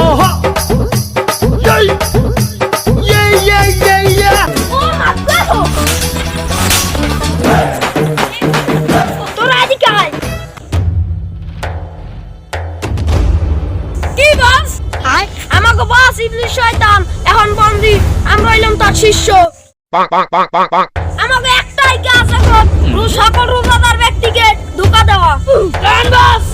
Aha! Yay! Yeah, yeah, yeah, yeah! Oh my God! তোরা এদিকে আয়। কি বস? আমাকে বস ইবলিশ শয়তান এখন বন্দি, আমরা হইলাম তার শিষ্য। আমাকে একটাই কাজ এখন, সকল রোজাদার ব্যক্তিকে ধোঁকা দেওয়া। রান বস।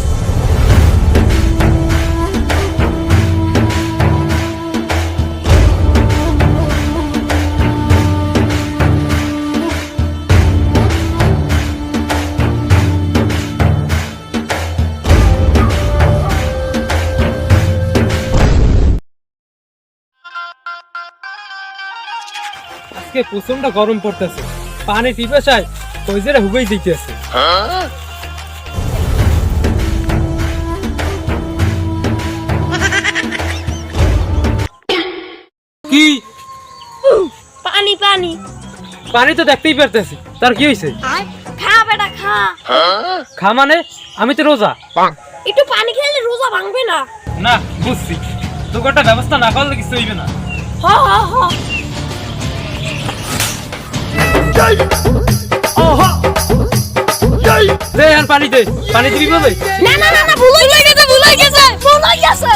আজকে প্রচন্ড গরম পড়তেছে, পানি পিপাসায় কইজেরা হুগাই দিতেছে। কি পানি পানি পানি তো দেখতেই পারতেছি, তার কি হয়েছে? খা বেটা খা। খা মানে? আমি তো রোজা। একটু পানি খেলে রোজা ভাঙবে না। না বুঝছি, তোকে একটা ব্যবস্থা না করলে কিছু হইবে না। হ হ হ। Yay! Aha! Yay! দে আর পানি দে, পানি দিবি বলে? না না না না, ভুল হয়ে গেছে ভুল হয়ে গেছে ভুল হয়ে গেছে।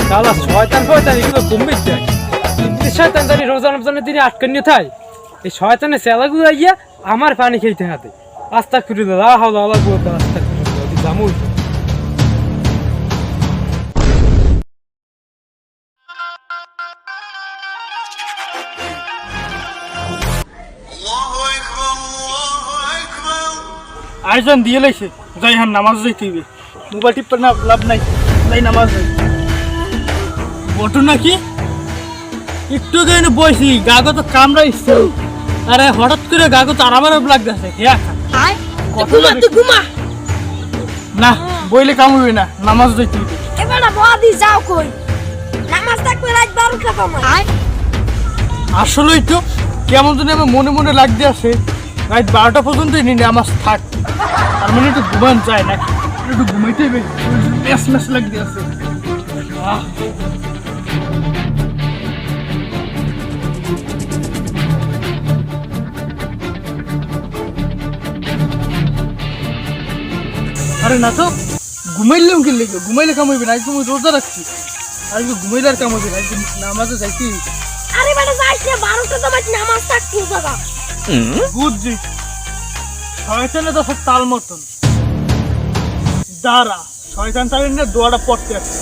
শালা শয়তান ফয়তান এগুলো কমবে যায়। এই শয়তান জানি রোজা রমজানের দিনে আটকে নিয়ে থাই, এই শয়তানের চেলাগুলো আইয়া আমার পানি খেতে হাতে। আস্তাগফিরুল্লাহ, লা হাওলা ওয়ালা কুওয়াতা ইল্লা বিল্লাহ। জামুই আইজান দিয়ে লাইছে, যাই হান নামাজ যাইতে হইবে। মোবাইল টিপতে না লাভ নাই, যাই নামাজ যাই। বটু নাকি একটু দিন বইছি, গাগো তো কামড়াইছে। আরে হঠাৎ করে গাগো তো আরাম লাগতেছে। ঘুমা না বইলে কাম হইবে না, নামাজ যাইতে হইবে। এবার বদি যাও কই, নামাজ থাকবে রাত 12টা সময়। আসলেই তো কেমন জানি আমার মনে মনে লাগতে আছে, রাত 12টা পর্যন্তই নামাজ থাক। তার মানে একটু ঘুমান যায় না, একটু ঘুমাইতে হবে, ম্যাচ ম্যাচ লাগতে আছে। আরে না তো ঘুমাইলেও কি লেগে, ঘুমাইলে কাম হইবে না। আজকে আমি রোজা রাখছি, আজকে ঘুমাইলে আর কাম হইবে না, আজকে নামাজে যাইতে। আরে বেটা যাইস না, 12টা সময় নামাজ থাকবে দাদা। বুঝছি, শয়তানে তো সব তাল মতন। দাঁড়া, শয়তান তালের না দোয়াটা পড়তে আছে।